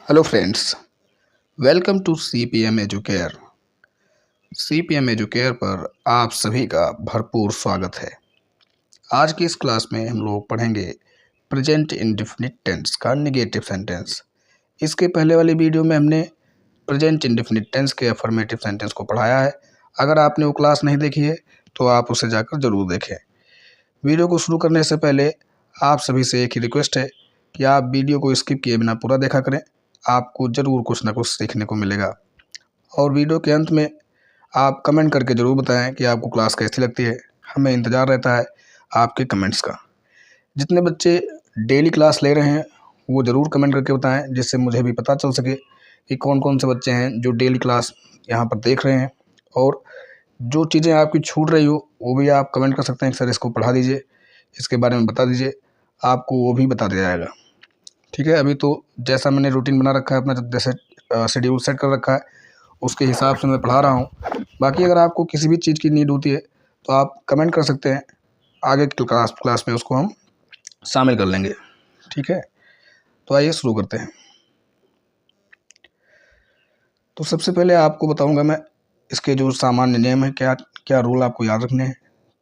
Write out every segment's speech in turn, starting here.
Hello friends, welcome to CPM Educare. CPM Educare पर आप सभी का भरपूर स्वागत है। आज की इस क्लास में हम लोग पढ़ेंगे प्रेजेंट इंडेफिनिट टेंस का नेगेटिव सेंटेंस। इसके पहले वाली वीडियो में हमने प्रेजेंट इंडेफिनिट टेंस के अफर्मेटिव सेंटेंस को पढ़ाया है। अगर आपने वो क्लास नहीं देखी है तो आप उसे जाकर ज़रूर देखें। वीडियो को शुरू करने से पहले आप सभी से एक ही रिक्वेस्ट है कि आप वीडियो को स्किप किए बिना पूरा देखा करें। आपको ज़रूर कुछ ना कुछ सीखने को मिलेगा। और वीडियो के अंत में आप कमेंट करके ज़रूर बताएं कि आपको क्लास कैसी लगती है। हमें इंतज़ार रहता है आपके कमेंट्स का। जितने बच्चे डेली क्लास ले रहे हैं वो ज़रूर कमेंट करके बताएं, जिससे मुझे भी पता चल सके कि कौन कौन से बच्चे हैं जो डेली क्लास यहाँ पर देख रहे हैं। और जो चीज़ें आपकी छूट रही हो वो भी आप कमेंट कर सकते हैं कि सर इसको पढ़ा दीजिए, इसके बारे में बता दीजिए, आपको वो भी बता दिया जाएगा। ठीक है, अभी तो जैसा मैंने रूटीन बना रखा है अपना, जैसे शेड्यूल सेट कर रखा है उसके हिसाब से मैं पढ़ा रहा हूँ। बाकी अगर आपको किसी भी चीज़ की नीड होती है तो आप कमेंट कर सकते हैं, आगे की क्लास में उसको हम शामिल कर लेंगे। ठीक है, तो आइए शुरू करते हैं। तो सबसे पहले आपको बताऊंगा मैं इसके जो सामान्य नियम है, क्या क्या रूल आपको याद रखने हैं।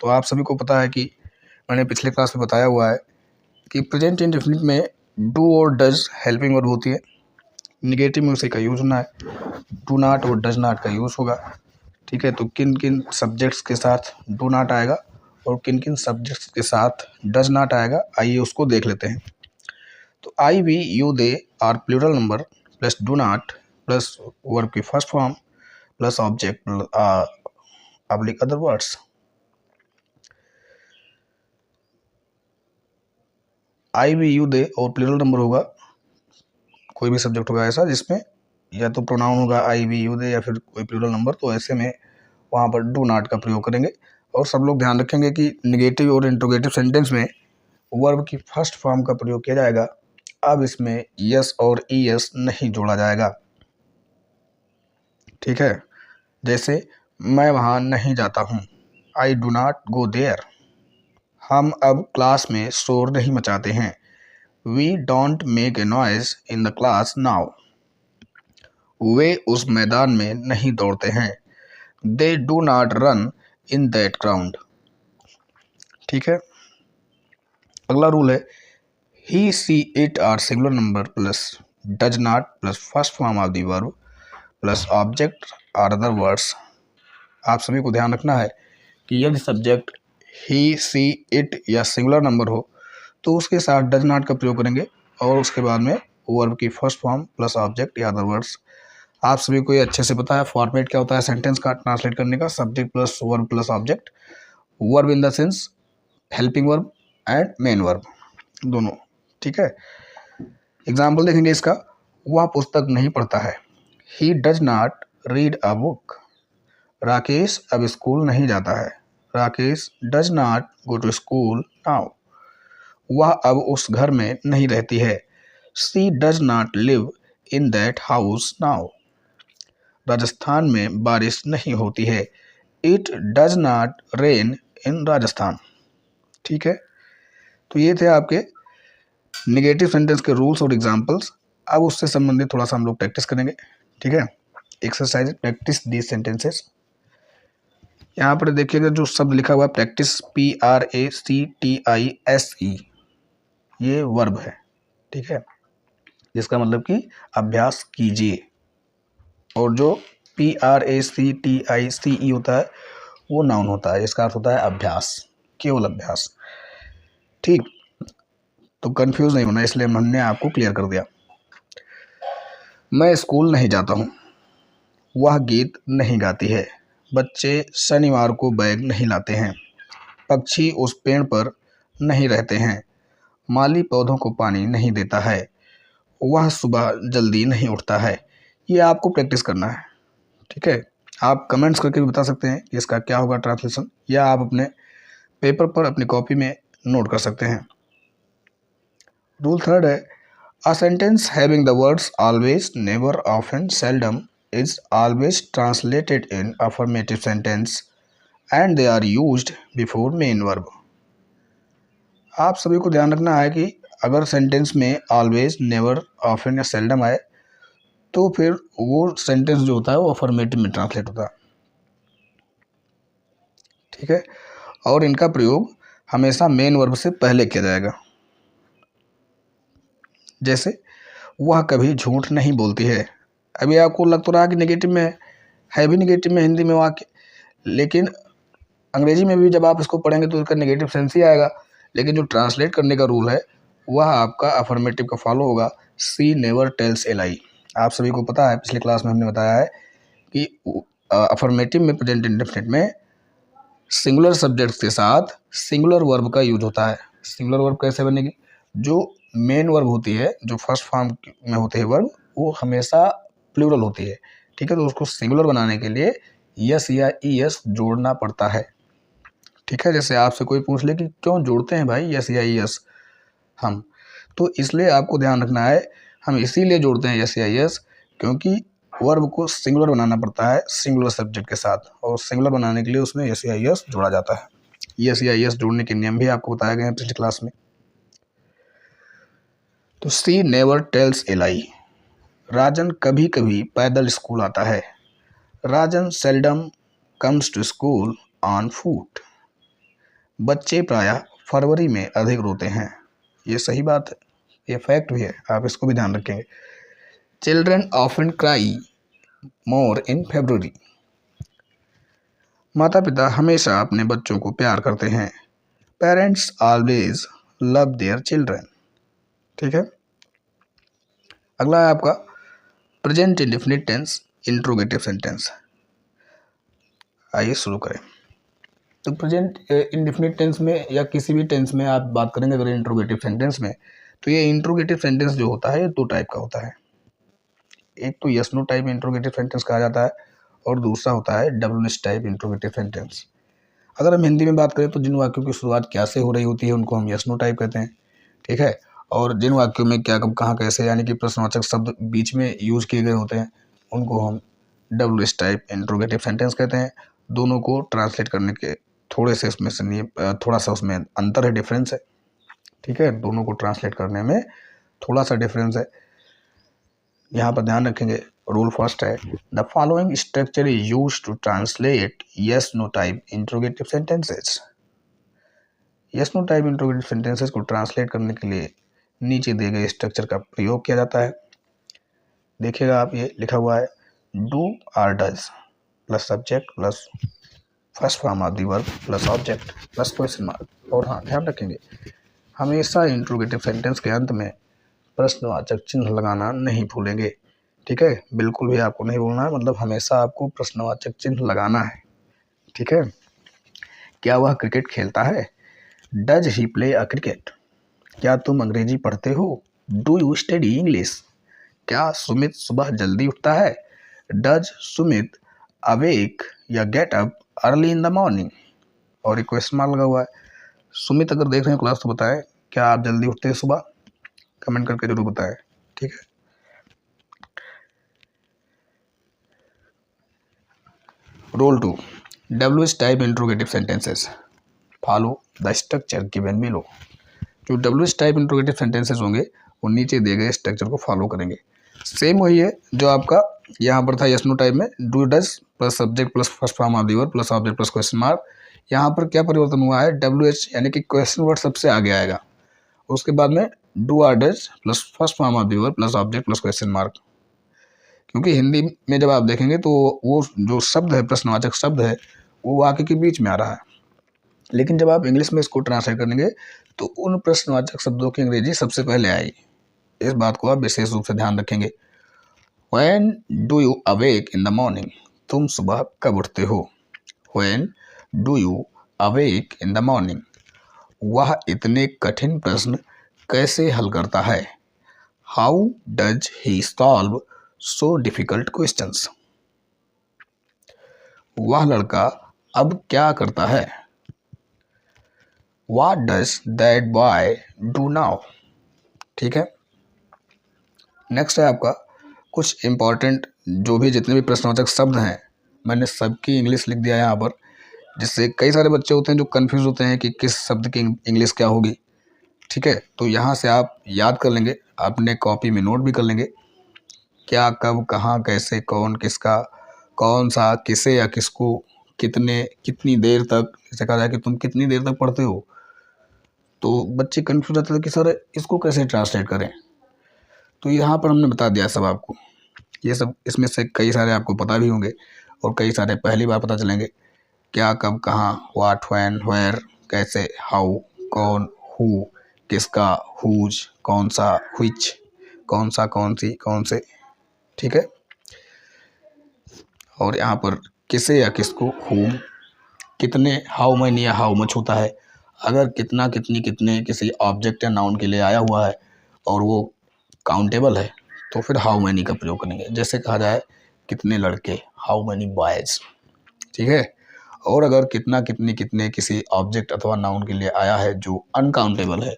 तो आप सभी को पता है कि मैंने पिछले क्लास में बताया हुआ है कि प्रेजेंट इंडेफिनिट में डू और डज हेल्पिंग वर्ब होती है। निगेटिव में उसी का यूज होना है, डू नॉट और डज नॉट का यूज़ होगा। ठीक है, तो किन किन सब्जेक्ट्स के साथ डू नॉट आएगा और किन किन सब्जेक्ट्स के साथ डज नॉट आएगा, आइए उसको देख लेते हैं। तो I we you they are plural number plus do not plus verb की first form plus object public other words. I we you they और प्लूरल नंबर होगा, कोई भी सब्जेक्ट होगा ऐसा जिसमें या तो प्रोनाउन होगा आई वी यू दे या फिर कोई प्लूरल नंबर, तो ऐसे में वहाँ पर डू नॉट का प्रयोग करेंगे। और सब लोग ध्यान रखेंगे कि निगेटिव और इंट्रोगेटिव सेंटेंस में वर्ब की फर्स्ट फॉर्म का प्रयोग किया जाएगा। अब इसमें यस और ईएस नहीं जोड़ा जाएगा। ठीक है, जैसे मैं वहाँ नहीं जाता हूँ, I do not go there. हम अब क्लास में शोर नहीं मचाते हैं, we don't make a noise in the class now. वे उस मैदान में नहीं दौड़ते हैं, they do not run in that ground. ठीक है, अगला रूल है he she it or singular number plus does not plus first form of the verb plus object or other words. आप सभी को ध्यान रखना है कि यदि सब्जेक्ट ही सी इट या सिंगुलर नंबर हो तो उसके साथ डज नॉट का प्रयोग करेंगे और उसके बाद में वर्ब की फर्स्ट फॉर्म प्लस ऑब्जेक्ट या अदर वर्ड्स। आप सभी को ये अच्छे से पता है फॉर्मेट क्या होता है सेंटेंस का ट्रांसलेट करने का, subject plus verb plus object, verb in the sense helping verb and main verb दोनों। ठीक है, एग्जाम्पल देखेंगे इसका। वह पुस्तक नहीं पढ़ता है, he does not read a book. Rakesh अब स्कूल नहीं जाता है, Rakesh does not go to school now. वह अब उस घर में नहीं रहती है, she does not live in that house now. Rajasthan में बारिश नहीं होती है, it does not rain in Rajasthan. ठीक है, तो ये थे आपके निगेटिव सेंटेंस के रूल्स और एग्जांपल्स। अब उससे संबंधित थोड़ा सा हम लोग प्रैक्टिस करेंगे। ठीक है, एक्सरसाइज प्रैक्टिस दीज सेंटेंसेस। यहाँ पर देखिएगा जो शब्द लिखा हुआ है प्रैक्टिस, PRACTISE, ये वर्ब है। ठीक है, जिसका मतलब कि अभ्यास कीजिए। और जो PRACTICE होता है वो नाउन होता है, इसका अर्थ होता है अभ्यास, केवल अभ्यास। ठीक, तो कंफ्यूज नहीं होना, इसलिए हमने आपको क्लियर कर दिया। मैं स्कूल नहीं जाता हूँ, वह गीत नहीं गाती है, बच्चे शनिवार को बैग नहीं लाते हैं, पक्षी उस पेड़ पर नहीं रहते हैं, माली पौधों को पानी नहीं देता है, वह सुबह जल्दी नहीं उठता है। ये आपको प्रैक्टिस करना है। ठीक है, आप कमेंट्स करके भी बता सकते हैं कि इसका क्या होगा ट्रांसलेशन, या आप अपने पेपर पर अपनी कॉपी में नोट कर सकते हैं। रूल थर्ड है a sentence having the words always, never, often, seldom is always translated in affirmative sentence and they are used before main verb। आप सभी को ध्यान रखना है कि अगर सेंटेंस में ऑलवेज, नेवर, ऑफन या सेल्डम आए तो फिर वो सेंटेंस जो होता है वो अफर्मेटिव में ट्रांसलेट होता है। ठीक है, और इनका प्रयोग हमेशा मेन वर्ब से पहले किया जाएगा। जैसे वह कभी झूठ नहीं बोलती है। अभी आपको लग तो रहा कि नेगेटिव में है भी नेगेटिव में हिंदी में वाक्य, लेकिन अंग्रेजी में भी जब आप इसको पढ़ेंगे तो इसका नेगेटिव सेंस ही आएगा। लेकिन जो ट्रांसलेट करने का रूल है वह आपका अफर्मेटिव का फॉलो होगा। सी नेवर टेल्स ए लाई। आप सभी को पता है, पिछले क्लास में हमने बताया है कि अफर्मेटिव में प्रेजेंट इंडेफिनिट में सिंगुलर सब्जेक्ट के साथ सिंगुलर वर्ब का यूज होता है। सिंगुलर वर्ब कैसे बनेगी? जो मेन वर्ब होती है, जो फर्स्ट फॉर्म में होते हैं वर्ब, वो हमेशा प्लूरल होती है। ठीक है, तो उसको सिंगुलर बनाने के लिए यस या ई एस जोड़ना पड़ता है। ठीक है, जैसे आपसे कोई पूछ ले कि क्यों जोड़ते हैं भाई यस या ई एस हम, तो इसलिए आपको ध्यान रखना है, हम इसीलिए जोड़ते हैं यस या ई एस क्योंकि वर्ब को सिंगुलर बनाना पड़ता है सिंगुलर सब्जेक्ट के साथ, और सिंगुलर बनाने के लिए उसमें यस या ई एस जोड़ा जाता है। यस या ई एस जोड़ने के नियम भी आपको बताए गए हैं पिछली क्लास में। तो सी नेवर टेल्स ए लाई। राजन कभी कभी पैदल स्कूल आता है। Rajan seldom comes to school on foot. बच्चे प्रायः फरवरी में अधिक रोते हैं। ये सही बात है, ये फैक्ट भी है, आप इसको भी ध्यान रखेंगे। Children often cry more in February. माता पिता हमेशा अपने बच्चों को प्यार करते हैं। Parents always love their children. ठीक है, अगला है आपका present indefinite tense interrogative sentence. आइए शुरू करें। तो प्रेजेंट इंडेफिनिट टेंस में या किसी भी टेंस में आप बात करेंगे अगर इंट्रोगेटिव सेंटेंस में, तो ये इंट्रोगेटिव सेंटेंस जो होता है ये दो टाइप का होता है। एक तो yes no type interrogative sentence कहा जाता है और दूसरा होता है डब्ल्यू टाइप इंट्रोगेटिव सेंटेंस। अगर हम हिंदी में बात करें तो जिन वाक्यों की शुरुआत क्या से हो रही होती है उनको हम यस नो टाइप कहते हैं। ठीक है, और जिन वाक्यों में क्या कब कहाँ कैसे यानी कि प्रश्नवाचक शब्द बीच में यूज किए गए होते हैं उनको हम डब्ल्यू टाइप इंट्रोगेटिव सेंटेंस कहते हैं। दोनों को ट्रांसलेट करने के थोड़े से उसमें से थोड़ा सा उसमें अंतर है, डिफरेंस है। ठीक है, दोनों को ट्रांसलेट करने में थोड़ा सा डिफरेंस है, यहाँ पर ध्यान रखेंगे। रूल फर्स्ट है, the following structure is use to translate yes no type interrogative sentences. Yes no type interrogative sentences को ट्रांसलेट करने के लिए नीचे दिए गए स्ट्रक्चर का प्रयोग किया जाता है। देखिएगा आप, ये लिखा हुआ है do or does plus subject plus first form of the verb plus object plus question mark. और हाँ, ध्यान रखेंगे हमेशा इंट्रोगेटिव सेंटेंस के अंत में प्रश्नवाचक चिन्ह लगाना नहीं भूलेंगे। ठीक है, बिल्कुल भी आपको नहीं भूलना है, मतलब हमेशा आपको प्रश्नवाचक चिन्ह लगाना है। ठीक है, क्या वह क्रिकेट खेलता है? Does he play a cricket. क्या तुम अंग्रेजी पढ़ते हो? Do you study English. क्या सुमित सुबह जल्दी उठता है? डज सुमित अवेक या get up early in the morning. और एक क्वेश्चन मार्क लगा हुआ है। सुमित अगर देख रहे हैं क्लास तो बताएं, क्या आप जल्दी उठते हैं सुबह? कमेंट करके जरूर बताएं। ठीक है, rule 2, W type interrogative sentences follow the structure given below. जो डब्ल्यू टाइप इंट्रोगेटिव सेंटेंसेस होंगे वो नीचे दिए गए स्ट्रक्चर को फॉलो करेंगे। सेम वही है जो आपका यहाँ पर था यस नो टाइप में, do does plus subject plus first form of the verb plus object plus question mark. यहाँ पर क्या परिवर्तन हुआ है, डब्ल्यू एच यानी कि क्वेश्चन वर्ड सबसे आगे आएगा, उसके बाद में do or does plus first form of the verb plus object plus question mark. क्योंकि हिंदी में जब आप देखेंगे तो वो जो शब्द है, प्रश्नवाचक शब्द है, वो वाक्य के बीच में आ रहा है, लेकिन जब आप इंग्लिश में इसको ट्रांसलेट करेंगे तो उन प्रश्नवाचक शब्दों की अंग्रेजी सबसे पहले आएगी। इस बात को आप विशेष रूप से ध्यान रखेंगे। When do you awake in the morning? तुम सुबह कब उठते हो? When do you awake in the morning? वह इतने कठिन प्रश्न कैसे हल करता है? How does he solve so difficult questions? वह लड़का अब क्या करता है? What does that boy do now? ठीक है, नेक्स्ट है आपका कुछ इम्पॉर्टेंट जो भी जितने भी प्रश्नवाचक शब्द हैं मैंने सबकी इंग्लिश लिख दिया है यहाँ पर, जिससे कई सारे बच्चे होते हैं जो कंफ्यूज होते हैं कि किस शब्द की इंग्लिश क्या होगी। ठीक है, तो यहाँ से आप याद कर लेंगे, अपने कॉपी में नोट भी कर लेंगे। क्या, कब, कहाँ, कैसे, कौन, किसका, कौन सा, किसे या किसको, कितने, कितनी देर तक। जैसे कहा जाए कि तुम कितनी देर तक पढ़ते हो, तो बच्चे कंफ्यूज रहते थे कि सर इसको कैसे ट्रांसलेट करें। तो यहाँ पर हमने बता दिया सब आपको। ये सब इसमें से कई सारे आपको पता भी होंगे और कई सारे पहली बार पता चलेंगे। क्या, कब, कहाँ, व्हाट, व्हेन, वेयर, कैसे, हाउ, कौन, हु, किसका, हुज, कौन सा, व्हिच, कौन सा, कौन सी, कौन से। ठीक है। और यहाँ पर किसे या किसको, हुम, कितने, हाउ मैनी या हाउ मच होता है। अगर कितना, कितनी, कितने किसी ऑब्जेक्ट या नाउन के लिए आया हुआ है और वो काउंटेबल है तो फिर हाउ मैनी का प्रयोग करेंगे। जैसे कहा जाए कितने लड़के, हाउ मैनी बॉयज। ठीक है। और अगर कितना, कितनी, कितने किसी ऑब्जेक्ट अथवा नाउन के लिए आया है जो अनकाउंटेबल है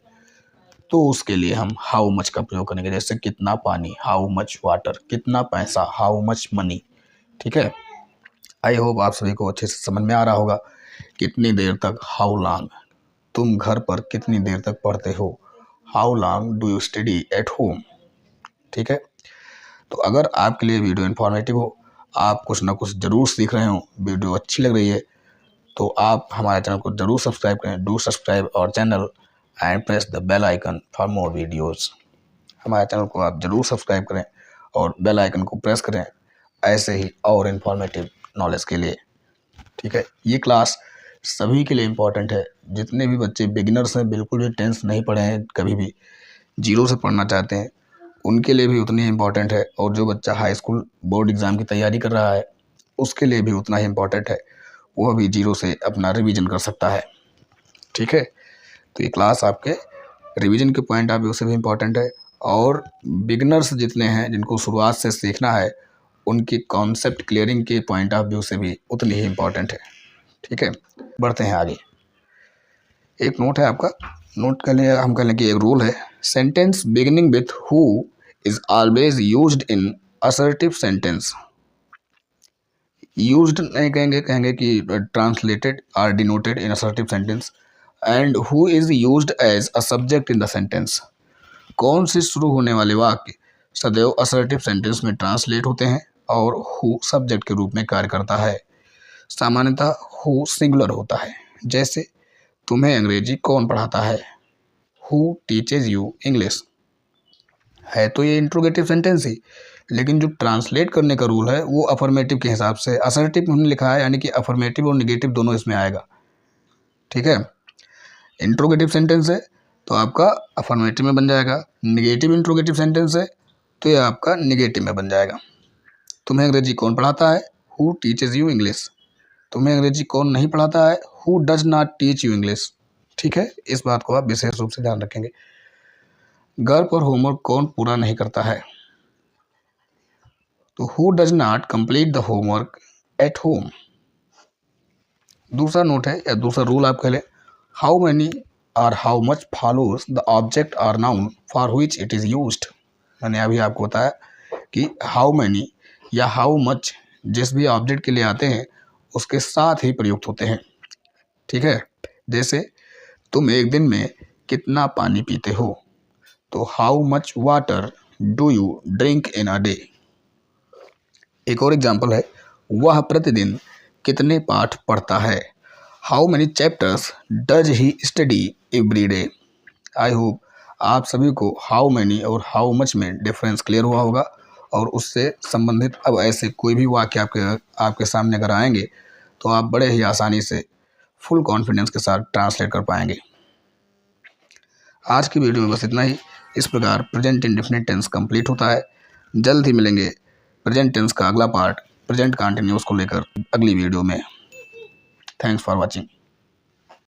तो उसके लिए हम हाउ मच का प्रयोग करेंगे। जैसे कितना पानी, हाउ मच वाटर, कितना पैसा, हाउ मच मनी। ठीक है। आई होप आप सभी को अच्छे से समझ में आ रहा होगा। कितनी देर तक, हाउ लॉन्ग, तुम घर पर कितनी देर तक पढ़ते हो, how long do you study at home. ठीक है। तो अगर आपके लिए वीडियो इन्फॉर्मेटिव हो, आप कुछ ना कुछ ज़रूर सीख रहे हो, वीडियो अच्छी लग रही है, तो आप हमारे चैनल को ज़रूर सब्सक्राइब करें। Do subscribe our channel and press the bell icon for more videos. हमारे चैनल को आप ज़रूर सब्सक्राइब करें और बेल आइकन को प्रेस करें ऐसे ही और इन्फॉर्मेटिव नॉलेज के लिए। ठीक है। ये क्लास सभी के लिए इम्पोर्टेंट है। जितने भी बच्चे बिगिनर्स हैं, बिल्कुल भी टेंस नहीं पढ़े हैं, कभी भी जीरो से पढ़ना चाहते हैं, उनके लिए भी उतनी ही इम्पोर्टेंट है। और जो बच्चा हाई स्कूल बोर्ड एग्ज़ाम की तैयारी कर रहा है उसके लिए भी उतना ही इम्पोर्टेंट है। वो भी जीरो से अपना रिवीजन कर सकता है। ठीक है। तो ये क्लास आपके रिवीजन के पॉइंट ऑफ व्यू से भी इम्पोर्टेंट है और बिगिनर्स जितने हैं जिनको शुरुआत से सीखना है उनकी कॉन्सेप्ट क्लियरिंग के पॉइंट ऑफ व्यू से भी उतनी ही इम्पोर्टेंट है। ठीक है। बढ़ते हैं आगे। एक नोट है आपका। नोट कर लें, हम कह लें कि एक रूल है। Sentence beginning with who is always used in assertive sentence. Used नहीं कहेंगे, कहेंगे कि translated are denoted in assertive sentence and who is used as a subject in the sentence. कौन से शुरू होने वाले वाक्य सदैव असर्टिव सेंटेंस में ट्रांसलेट होते हैं और हु सब्जेक्ट के रूप में कार्य करता है। सामान्यतः हु सिंगुलर होता है। जैसे तुम्हें अंग्रेजी कौन पढ़ाता है, हु टीचेज यू इंग्लिश। है तो ये इंट्रोगेटिव सेंटेंस ही, लेकिन जो ट्रांसलेट करने का रूल है वो अफर्मेटिव के हिसाब से असर्टिव हमने लिखा है, यानी कि अफर्मेटिव और निगेटिव दोनों इसमें आएगा। ठीक है। इंट्रोगेटिव सेंटेंस है तो आपका अफर्मेटिव में बन जाएगा। निगेटिव इंट्रोगेटिव सेंटेंस है तो ये आपका निगेटिव में बन जाएगा। तुम्हें अंग्रेजी कौन पढ़ाता है, हु टीचेज यू इंग्लिश। तुम्हें अंग्रेजी कौन नहीं पढ़ाता है, who does not teach you English. ठीक है। इस बात को आप विशेष रूप से ध्यान रखेंगे। घर पर होमवर्क कौन पूरा नहीं करता है, तो who does not complete the homework at home. दूसरा नोट है या दूसरा रूल आप कह लें, हाउ मैनी और how much follows the object और noun for which it is used. मैंने अभी आपको बताया कि हाउ मैनी या हाउ मच जिस भी ऑब्जेक्ट के लिए आते हैं उसके साथ ही प्रयुक्त होते हैं। ठीक है। जैसे तुम एक दिन में कितना पानी पीते हो, तो how much water do you drink in a day. एक और एग्जाम्पल है, वह प्रतिदिन कितने पाठ पढ़ता है, how many chapters does he study every day. I hope आप सभी को हाउ मैनी और हाउ मच में डिफरेंस क्लियर हुआ होगा और उससे संबंधित अब ऐसे कोई भी वाक्य आपके सामने अगर आएंगे तो आप बड़े ही आसानी से फुल कॉन्फिडेंस के साथ ट्रांसलेट कर पाएंगे। आज की वीडियो में बस इतना ही। इस प्रकार प्रेजेंट इंडेफिनिट टेंस कंप्लीट होता है। जल्द ही मिलेंगे प्रेजेंट टेंस का अगला पार्ट प्रेजेंट कंटिन्यूअस को लेकर अगली वीडियो में। Thanks for watching.